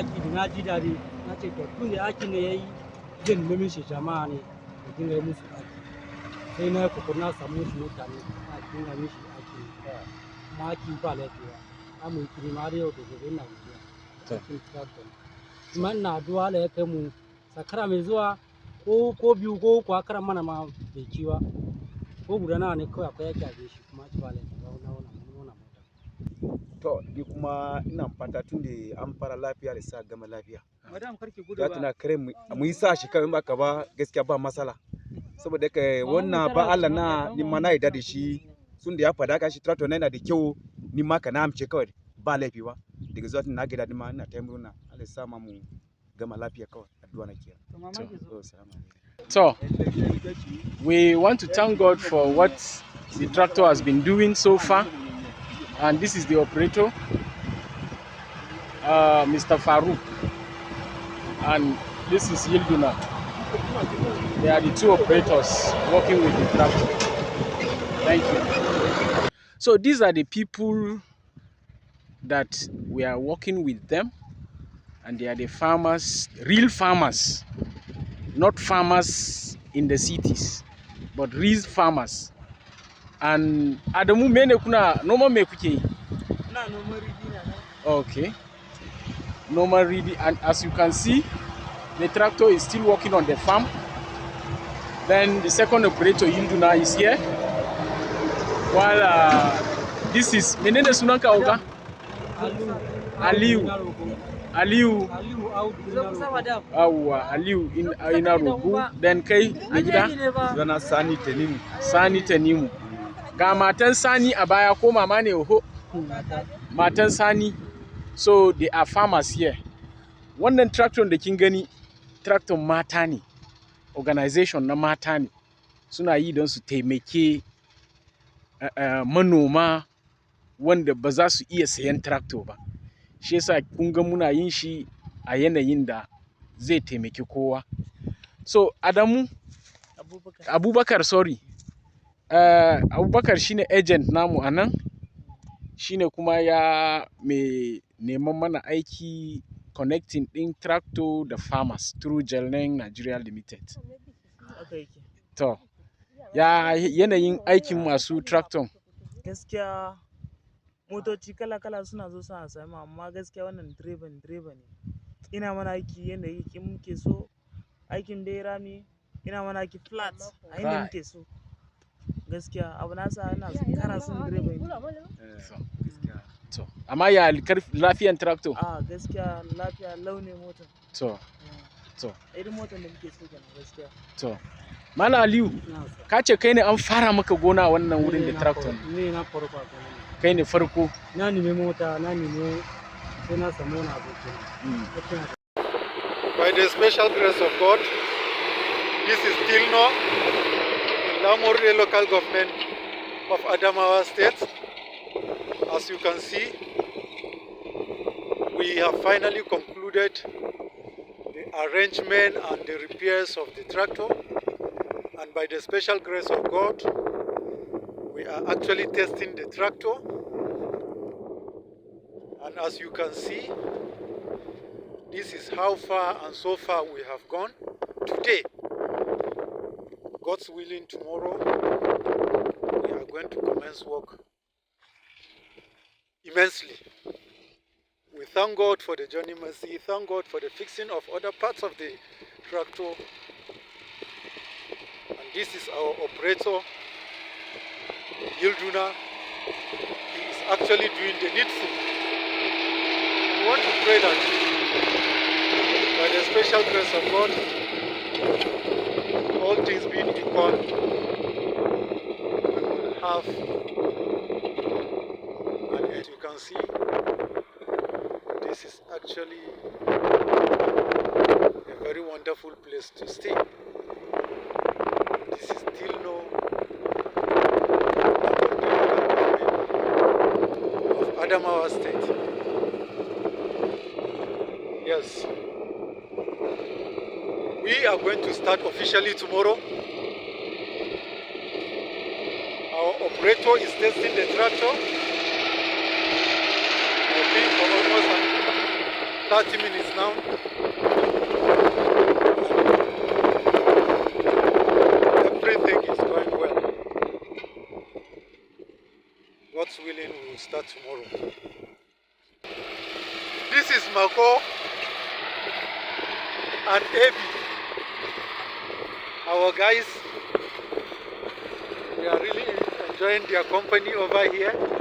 yaki da na ji dadi na ce to tun da yaki ne yayi jin nemi shi jama'a ne da dinga yi musu aiki sai na kokor na samu shi mutane a dinga mishi aiki kuma aiki ba lafiya amu kiri ma da yau da gobe na wuya cikin tractor kuma ina addu'a da ya kai mu sakara mai zuwa ko biyu ko uku akara mana ma bai ciwa ko guda nawa ne kawai akwai yaki a shi kuma ci ba lafiya na mota to ni kuma ina fata tun da an fara lafiya da sa gama lafiya madam karki gudu ba tana kare mu yi sa shi kawai ba ka ba gaskiya ba matsala saboda kai wannan ba Allah na ni ma na yarda da shi sun da ya fada ka shi tractor na yana da kyau ni ma ka na amce kawai ba laifi ba daga zuwa na gida ni ma ina ta murna Allah ya sa mu gama lafiya kawai addu'a nake so we want to thank God for what the tractor has been doing so far, and this is the operator, Mr. Farouk, and this is Yilduna. They are the two operators working with the tractor. Thank you. So these are the people that we are working with them, and they are the farmers, real farmers, not farmers in the cities, but real farmers. And Adamu mene kuna normal me kuke yi? na normal ready na. Okay. Normal ready, and as you can see, the tractor is still working on the farm. Then the second operator Yilduna is here. While this is menene sunanka oga? Aliu. Aliu ina rubu. Then kai me gida? Zana Sani Tenimu. Sani Tenimu. Ga matan Sani a baya ko mama ne oho? Matan Sani. So they are farmers here. Wannan tractor da kin gani tractor mata ne. Organization na mata ne. Suna yi don su taimake manoma wanda ba za su iya sayan tractor ba. Shi yasa kun ga muna yin shi a yanayin da zai taimaki kowa. So Adamu Abubakar sorry. Abubakar shine agent namu anan. Shine kuma ya mai neman mana aiki connecting din tractor da farmers through Gelneng Nigeria Limited. To ya yanayin aikin masu tractor? Gaskiya motoci kala-kala suna zo suna sami amma gaskiya wannan direba ne. Ina mana aiki yanda muke so, aikin dai rami ina mana aiki flat a yanda muke so. Gaskiya abu nasa ina kara son direba ne. To amma ya lafiyan tractor? Gaskiya lafiya launin motar. To irin motar da muke so kenan gaskiya. To Mala Aliyu, ka ce kai ne an fara maka gona wannan wurin da tractor ne na farko kai ne farko. na nemi mota na nemi sai na samu wani abokin. By the special grace of God, this is Tilno, in Lamurde local government of Adamawa State. As you can see, we have finally concluded the arrangement and the repairs of the tractor. And by the special grace of God, we are actually testing the tractor. And as you can see, this is how far and so far we have gone today. God's willing, tomorrow we are going to commence work immensely. We thank God for the journey mercy, thank God for the fixing of other parts of the tractor. And this is our operator, Yilduna. He is actually doing the needful. We want to pray that by the special grace of God, all things being equal, we will have, and as you can see, this is actually a very wonderful place to stay. This is still no of Adamawa State. Yes. We are going to start officially tomorrow. Our operator is testing the tractor. 30 minutes now. Everything is going well. God's willing, we will start tomorrow. This is Mako and Ebi, our guys. We are really enjoying their company over here.